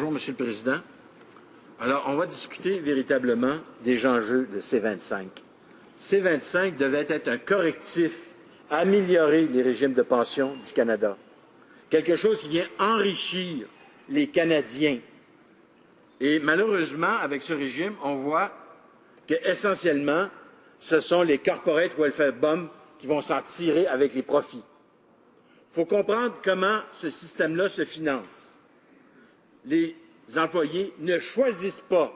Bonjour, Monsieur le Président. Alors, on va discuter véritablement des enjeux de C25. C25 devait être un correctif à améliorer les régimes de pension du Canada. Quelque chose qui vient enrichir les Canadiens. Et malheureusement, avec ce régime, on voit qu'essentiellement, ce sont les corporate welfare bombs qui vont s'en tirer avec les profits. Il faut comprendre comment ce système-là se finance. Les employés ne choisissent pas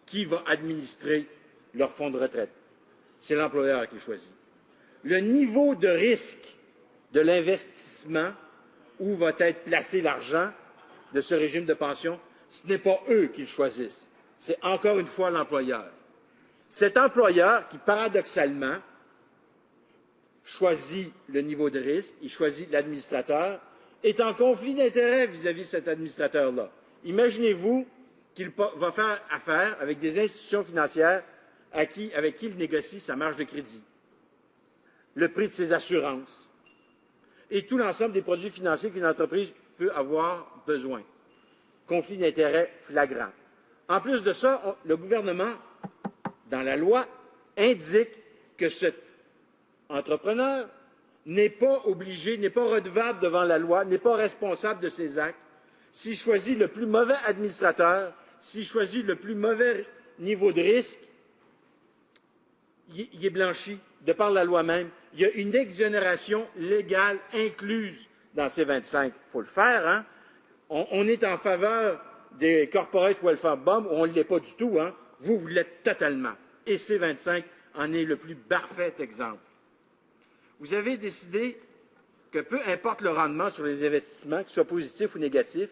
qui va administrer leur fonds de retraite. C'est l'employeur qui choisit. Le niveau de risque de l'investissement où va être placé l'argent de ce régime de pension, ce n'est pas eux qui le choisissent. C'est encore une fois l'employeur. Cet employeur qui, paradoxalement, choisit le niveau de risque, il choisit l'administrateur, est en conflit d'intérêts vis-à-vis de cet administrateur-là. Imaginez-vous qu'il va faire affaire avec des institutions financières avec qui il négocie sa marge de crédit, le prix de ses assurances et tout l'ensemble des produits financiers qu'une entreprise peut avoir besoin. Conflit d'intérêts flagrant. En plus de ça, le gouvernement, dans la loi, indique que cet entrepreneur n'est pas obligé, n'est pas redevable devant la loi, n'est pas responsable de ses actes. S'il choisit le plus mauvais administrateur, s'il choisit le plus mauvais niveau de risque, il est blanchi de par la loi même. Il y a une exonération légale incluse dans ces 25. Il faut le faire, hein? On est en faveur des corporate welfare bombs, on ne l'est pas du tout, hein? Vous l'êtes totalement. Et C25 en est le plus parfait exemple. Vous avez décidé que peu importe le rendement sur les investissements, qu'ils soient positifs ou négatifs,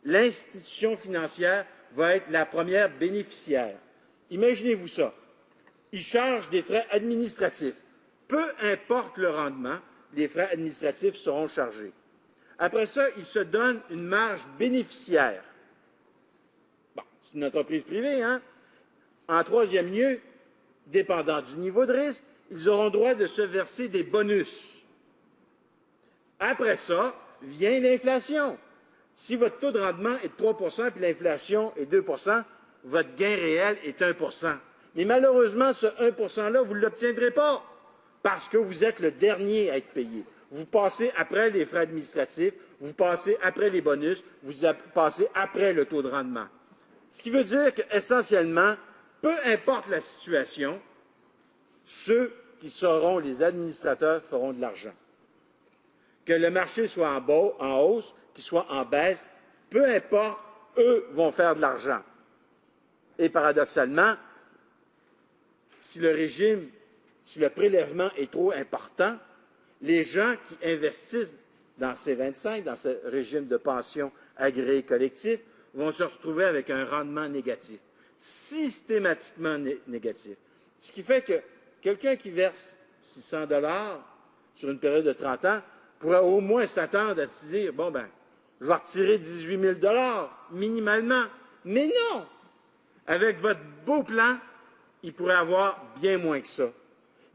l'institution financière va être la première bénéficiaire. Imaginez-vous ça. Il charge des frais administratifs. Peu importe le rendement, les frais administratifs seront chargés. Après ça, il se donne une marge bénéficiaire. Bon, c'est une entreprise privée, hein? En troisième lieu, dépendant du niveau de risque, ils auront droit de se verser des bonus. Après ça, vient l'inflation. Si votre taux de rendement est de 3 et l'inflation est 2 votre gain réel est 1 Mais malheureusement, ce 1 là, vous ne l'obtiendrez pas parce que vous êtes le dernier à être payé. Vous passez après les frais administratifs, vous passez après les bonus, vous passez après le taux de rendement. Ce qui veut dire qu'essentiellement, peu importe la situation, ceux qui seront les administrateurs feront de l'argent. Que le marché soit en hausse, qu'il soit en baisse, peu importe, eux vont faire de l'argent. Et paradoxalement, si le prélèvement est trop important, les gens qui investissent dans ces 25, dans ce régime de pension agréé collectif, vont se retrouver avec un rendement négatif, systématiquement négatif. Ce qui fait que quelqu'un qui verse 600 $ sur une période de 30 ans pourrait au moins s'attendre à se dire, bon ben, je vais retirer 18 000 $ minimalement. Mais non! Avec votre beau plan, il pourrait avoir bien moins que ça.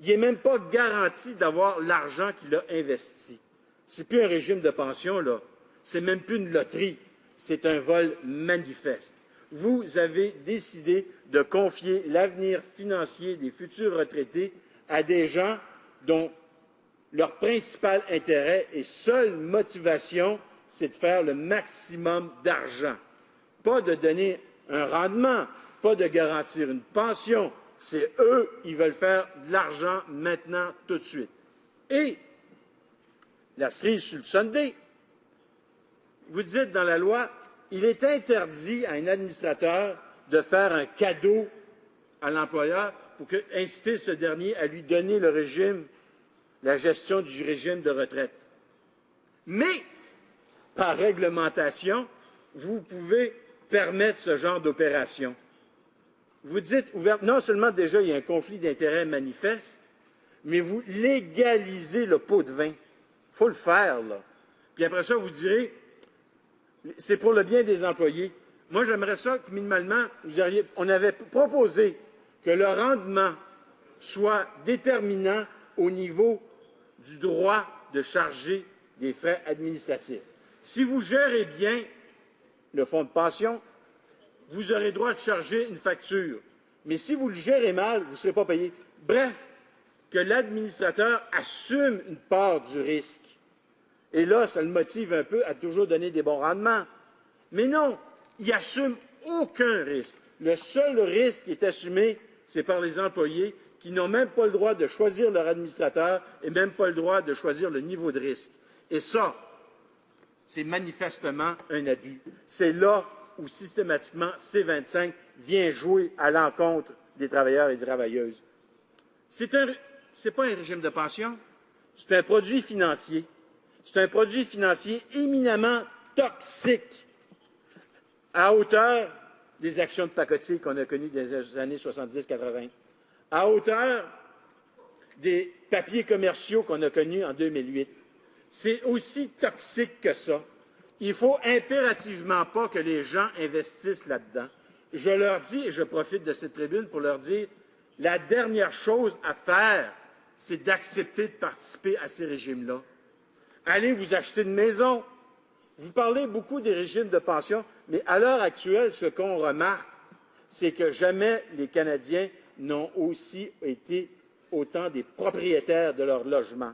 Il n'est même pas garanti d'avoir l'argent qu'il a investi. C'est plus un régime de pension, là. C'est même plus une loterie. C'est un vol manifeste. Vous avez décidé de confier l'avenir financier des futurs retraités à des gens dont leur principal intérêt et seule motivation, c'est de faire le maximum d'argent. Pas de donner un rendement, pas de garantir une pension. C'est eux, ils veulent faire de l'argent maintenant, tout de suite. Et la cerise sur le sundae, vous dites dans la loi, il est interdit à un administrateur de faire un cadeau à l'employeur pour inciter ce dernier à lui donner le régime, la gestion du régime de retraite. Mais, par réglementation, vous pouvez permettre ce genre d'opération. Vous dites non seulement déjà il y a un conflit d'intérêts manifeste, mais vous légalisez le pot de vin. Il faut le faire, là. Puis après ça, vous direz, c'est pour le bien des employés. Moi, j'aimerais ça que, minimalement, on avait proposé que le rendement soit déterminant au niveau du droit de charger des frais administratifs. Si vous gérez bien le fonds de pension, vous aurez droit de charger une facture. Mais si vous le gérez mal, vous ne serez pas payé. Bref, que l'administrateur assume une part du risque. Et là, ça le motive un peu à toujours donner des bons rendements. Mais non, il n'assume aucun risque. Le seul risque qui est assumé, c'est par les employés qui n'ont même pas le droit de choisir leur administrateur et même pas le droit de choisir le niveau de risque. Et ça, c'est manifestement un abus. C'est là où systématiquement C25 vient jouer à l'encontre des travailleurs et des travailleuses. C'est pas un régime de pension, c'est un produit financier. C'est un produit financier éminemment toxique à hauteur des actions de pacotier qu'on a connues dans les années 70-80, à hauteur des papiers commerciaux qu'on a connus en 2008. C'est aussi toxique que ça. Il ne faut impérativement pas que les gens investissent là-dedans. Je leur dis, et je profite de cette tribune pour leur dire, la dernière chose à faire, c'est d'accepter de participer à ces régimes-là. Allez vous acheter une maison. Vous parlez beaucoup des régimes de pension, mais à l'heure actuelle, ce qu'on remarque, c'est que jamais les Canadiens n'ont aussi été autant des propriétaires de leur logement.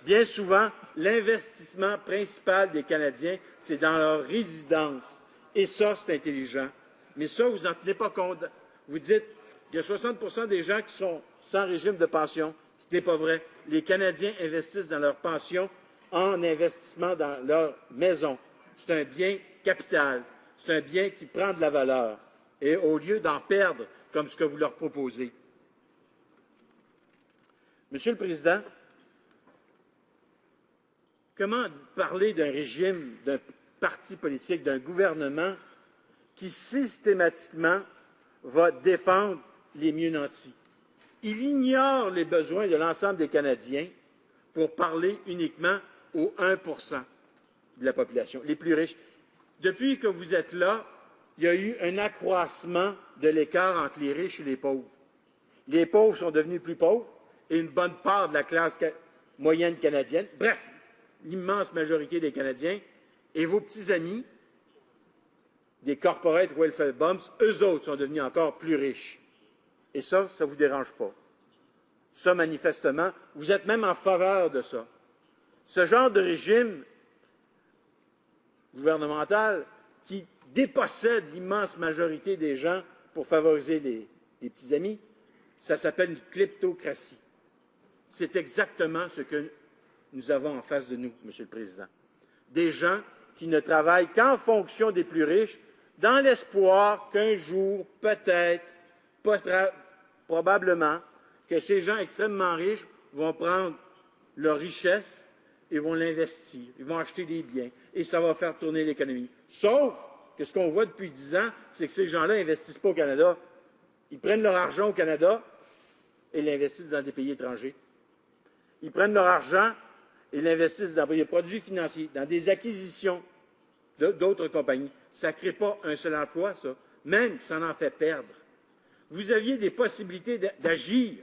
Bien souvent, l'investissement principal des Canadiens, c'est dans leur résidence. Et ça, c'est intelligent. Mais ça, vous n'en tenez pas compte. Vous dites qu'il y a 60 des gens qui sont sans régime de pension. Ce n'est pas vrai. Les Canadiens investissent dans leur pension en investissement dans leur maison. C'est un bien capital. C'est un bien qui prend de la valeur. Et au lieu d'en perdre, comme ce que vous leur proposez. Monsieur le Président, comment parler d'un régime, d'un parti politique, d'un gouvernement qui systématiquement va défendre les mieux nantis? Il ignore les besoins de l'ensemble des Canadiens pour parler uniquement aux 1 de la population, les plus riches. Depuis que vous êtes là, il y a eu un accroissement de l'écart entre les riches et les pauvres. Les pauvres sont devenus plus pauvres et une bonne part de la classe moyenne canadienne, bref, l'immense majorité des Canadiens, et vos petits amis, des corporate welfare bums, eux autres sont devenus encore plus riches. Et ça, ça ne vous dérange pas. Ça, manifestement, vous êtes même en faveur de ça. Ce genre de régime gouvernemental qui dépossède l'immense majorité des gens pour favoriser les petits amis, ça s'appelle une kleptocratie. C'est exactement ce que nous avons en face de nous, Monsieur le Président. Des gens qui ne travaillent qu'en fonction des plus riches, dans l'espoir qu'un jour, peut-être, probablement, que ces gens extrêmement riches vont prendre leur richesse et vont l'investir. Ils vont acheter des biens et ça va faire tourner l'économie. Sauf que ce qu'on voit depuis 10 ans, c'est que ces gens-là n'investissent pas au Canada. Ils prennent leur argent au Canada et l'investissent dans des pays étrangers. Ils prennent leur argent et l'investissent dans des produits financiers, dans des acquisitions d'autres compagnies. Ça ne crée pas un seul emploi, ça. Même, ça en fait perdre. Vous aviez des possibilités d'agir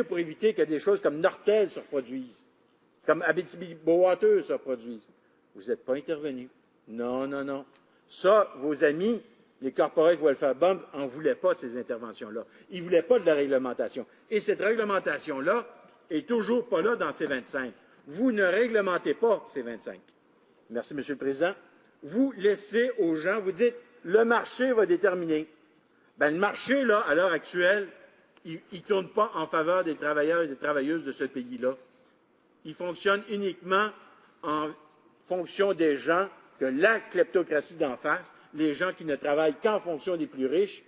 pour éviter que des choses comme Nortel se reproduisent, comme Abitibi-Bowater se reproduisent. Vous n'êtes pas intervenu. Non, non, non. Ça, vos amis, les corporate welfare bums, n'en voulaient pas de ces interventions-là. Ils ne voulaient pas de la réglementation. Et cette réglementation-là est toujours pas là dans C25. Vous ne réglementez pas C25. Merci, Monsieur le Président. Vous laissez aux gens, vous dites, le marché va déterminer. Bien, le marché, là, à l'heure actuelle, il ne tourne pas en faveur des travailleurs et des travailleuses de ce pays-là. Il fonctionne uniquement en fonction des gens que la kleptocratie d'en face, les gens qui ne travaillent qu'en fonction des plus riches,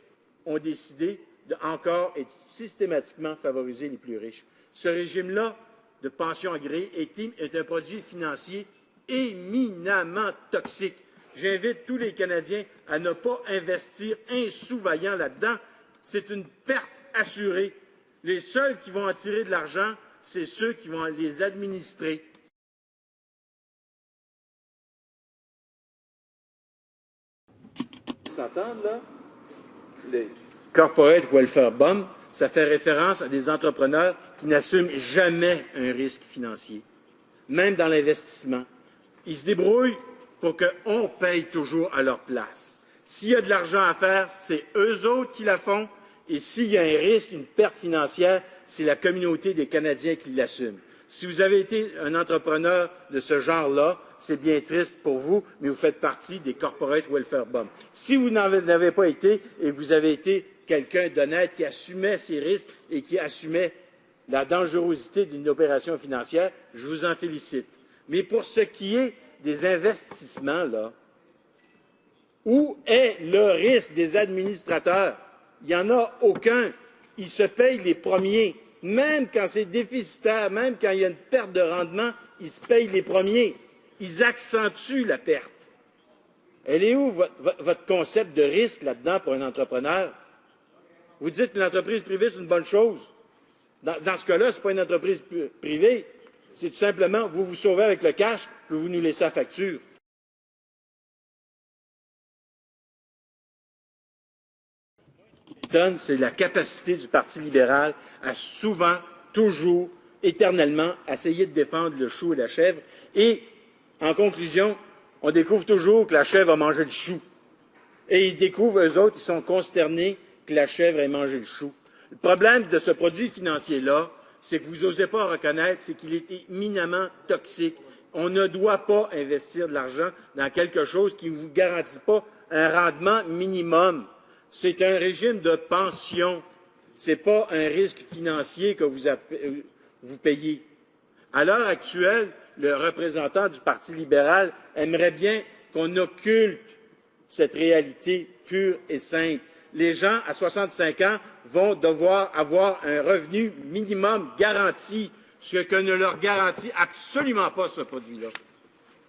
ont décidé de encore et systématiquement favoriser les plus riches. Ce régime-là de pension agréée est un produit financier éminemment toxique. J'invite tous les Canadiens à ne pas investir un sou vaillant là-dedans. C'est une perte assurée. Les seuls qui vont en tirer de l'argent, c'est ceux qui vont les administrer. S'entendent, là? Les corporate welfare bums, ça fait référence à des entrepreneurs qui n'assument jamais un risque financier, même dans l'investissement. Ils se débrouillent pour qu'on paye toujours à leur place. S'il y a de l'argent à faire, c'est eux autres qui la font, et s'il y a un risque, une perte financière, c'est la communauté des Canadiens qui l'assume. Si vous avez été un entrepreneur de ce genre-là, c'est bien triste pour vous, mais vous faites partie des corporate welfare bombs. Si vous n'en avez pas été et que vous avez été quelqu'un d'honnête qui assumait ses risques et qui assumait la dangerosité d'une opération financière, je vous en félicite. Mais pour ce qui est des investissements, là, où est le risque des administrateurs? Il n'y en a aucun. Ils se payent les premiers. Même quand c'est déficitaire, même quand il y a une perte de rendement, ils se payent les premiers. Ils accentuent la perte. Elle est où votre concept de risque là-dedans pour un entrepreneur? Vous dites que l'entreprise privée, c'est une bonne chose. Dans ce cas-là, ce n'est pas une entreprise privée. C'est tout simplement, vous vous sauvez avec le cash, puis vous nous laissez la facture. C'est la capacité du Parti libéral à souvent, toujours, éternellement, essayer de défendre le chou et la chèvre. Et, en conclusion, on découvre toujours que la chèvre a mangé le chou. Et ils découvrent, eux autres, ils sont consternés que la chèvre ait mangé le chou. Le problème de ce produit financier-là, c'est que vous n'osez pas reconnaître, c'est qu'il est éminemment toxique. On ne doit pas investir de l'argent dans quelque chose qui ne vous garantit pas un rendement minimum. C'est un régime de pension. Ce n'est pas un risque financier que vous payez. À l'heure actuelle, le représentant du Parti libéral aimerait bien qu'on occulte cette réalité pure et simple. Les gens à 65 ans vont devoir avoir un revenu minimum garanti, ce que ne leur garantit absolument pas ce produit-là.